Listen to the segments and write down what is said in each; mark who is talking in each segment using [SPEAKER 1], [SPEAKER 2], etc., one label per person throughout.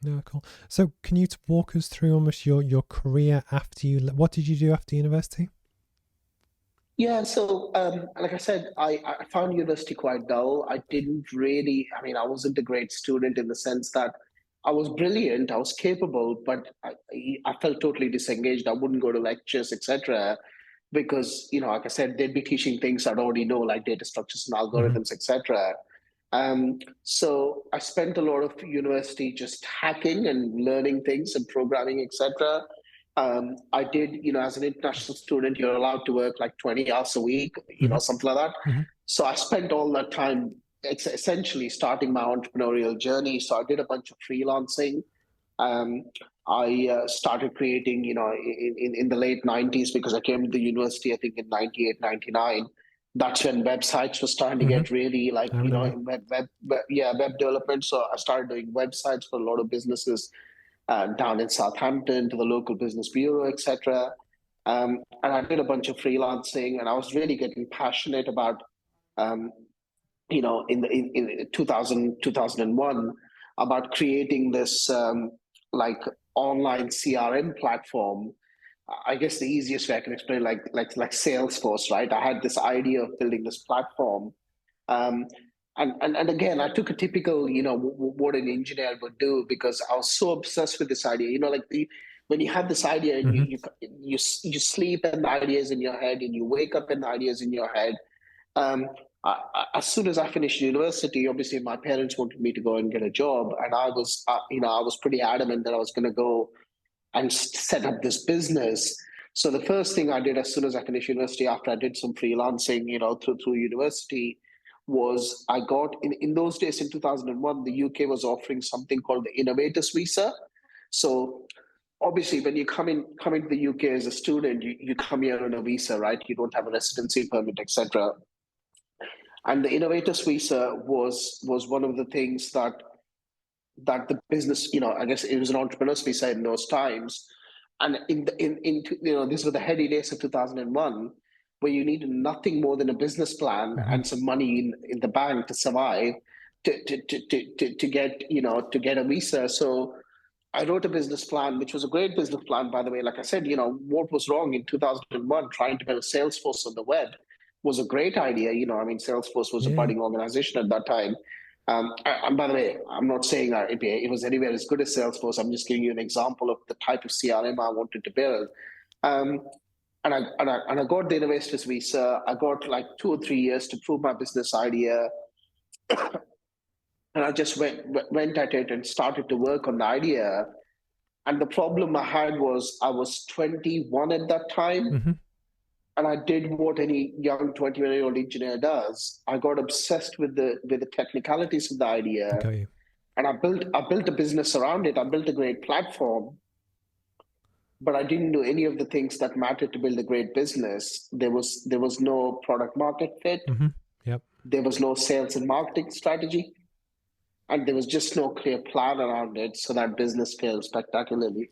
[SPEAKER 1] No, cool. So can you walk us through almost your career after what did you do after university?
[SPEAKER 2] Yeah, so like I said, I found university quite dull. I didn't really, I mean, I wasn't a great student in the sense that I was brilliant, I was capable, but I felt totally disengaged. I wouldn't go to lectures, etc., because, like I said, they'd be teaching things I'd already know, like data structures and
[SPEAKER 1] Hmm.
[SPEAKER 2] algorithms, etc. So I spent a lot of university just hacking and learning things and programming, etc. I did, as an international student, you're allowed to work like 20 hours a week,
[SPEAKER 1] Hmm.
[SPEAKER 2] something like that.
[SPEAKER 1] Hmm.
[SPEAKER 2] So I spent all that time essentially starting my entrepreneurial journey. So I did a bunch of freelancing. Um, I started creating, in the late 90s, because I came to the university, I think in 98, 99. That's when websites were starting to
[SPEAKER 1] Hmm.
[SPEAKER 2] get really like,
[SPEAKER 1] I remember.
[SPEAKER 2] web development. So I started doing websites for a lot of businesses down in Southampton to the local business bureau, etc. And I did a bunch of freelancing, and I was really getting passionate about, um, in 2000, 2001, about creating this like online CRM platform. I guess the easiest way I can explain, like Salesforce, right? I had this idea of building this platform, um, and again, I took a typical, what an engineer would do, because I was so obsessed with this idea. When you have this idea and
[SPEAKER 1] Hmm.
[SPEAKER 2] you sleep and the idea is in your head, and you wake up and the idea is in your head. Um, as soon as I finished university, obviously my parents wanted me to go and get a job, and I was pretty adamant that I was going to go and set up this business. So the first thing I did as soon as I finished university, after I did some freelancing, through university, was I got in those days in 2001, the UK was offering something called the Innovators Visa. So obviously, when you come into the UK as a student, you come here on a visa, right? You don't have a residency permit, etc. And the Innovators Visa was one of the things that the business, I guess it was an entrepreneur's visa in those times. And these were the heady days of 2001, where you needed nothing more than a business plan
[SPEAKER 1] Hmm.
[SPEAKER 2] and some money in the bank to survive, to get, to get a visa. So I wrote a business plan, which was a great business plan, by the way. Like I said, what was wrong in 2001, trying to build a Salesforce on the web was a great idea. I mean, Salesforce was a
[SPEAKER 1] Yeah.
[SPEAKER 2] budding organization at that time. And by the way, I'm not saying that it was anywhere as good as Salesforce. I'm just giving you an example of the type of CRM I wanted to build. Um, and I got the Innovators Visa. I got like 2 or 3 years to prove my business idea, and I just went at it and started to work on the idea. And the problem I had was I was 21 at that time,
[SPEAKER 1] Hmm.
[SPEAKER 2] and I did what any young 21-year-old engineer does. I got obsessed with the technicalities of the idea,
[SPEAKER 1] Got you.
[SPEAKER 2] and I built a business around it. I built a great platform, but I didn't do any of the things that mattered to build a great business. There was no product market fit.
[SPEAKER 1] Hmm. Yep.
[SPEAKER 2] There was no sales and marketing strategy, and there was just no clear plan around it. So that business failed spectacularly.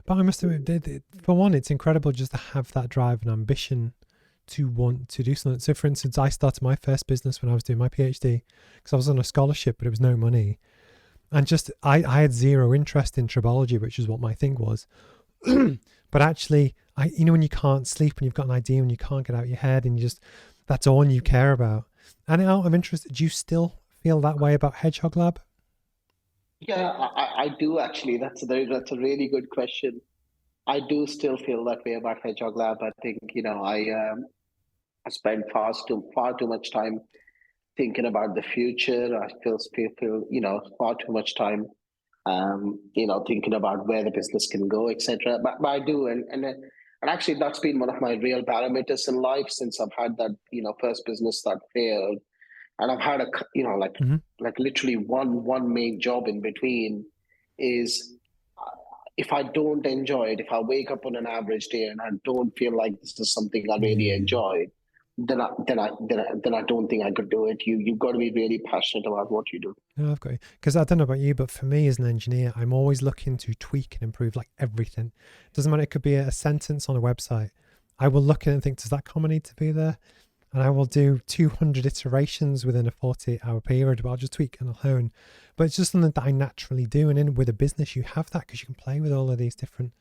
[SPEAKER 1] But I must admit, for one, it's incredible just to have that drive and ambition to want to do something. So, for instance, I started my first business when I was doing my PhD because I was on a scholarship, but it was no money. And just, I had zero interest in tribology, which is what my thing was. But actually, when you can't sleep and you've got an idea and you can't get out of your head and that's all you care about. And out of interest, do you still feel that way about Hedgehog Lab?
[SPEAKER 2] Yeah, I do actually. That's a really good question. I do still feel that way about Hedgehog Lab. I think I spend far too much time thinking about the future. I feel far too much time thinking about where the business can go, etc. But I do, and actually that's been one of my real parameters in life since I've had that first business that failed, and I've had
[SPEAKER 1] Hmm.
[SPEAKER 2] like literally one main job in between is if I don't enjoy it, if I wake up on an average day and I don't feel like this is something I really
[SPEAKER 1] Yeah.
[SPEAKER 2] enjoy, then I don't think I could do it. You've got to be really passionate about what you do.
[SPEAKER 1] No, I've got it. Because I don't know about you, but for me as an engineer, I'm always looking to tweak and improve like everything. Doesn't matter, it could be a sentence on a website. I will look at it and think, does that comma need to be there? and I will do 200 iterations within a 48-hour period, but I'll just tweak and I'll hone. But it's just something that I naturally do. And in with a business, you have that because you can play with all of these different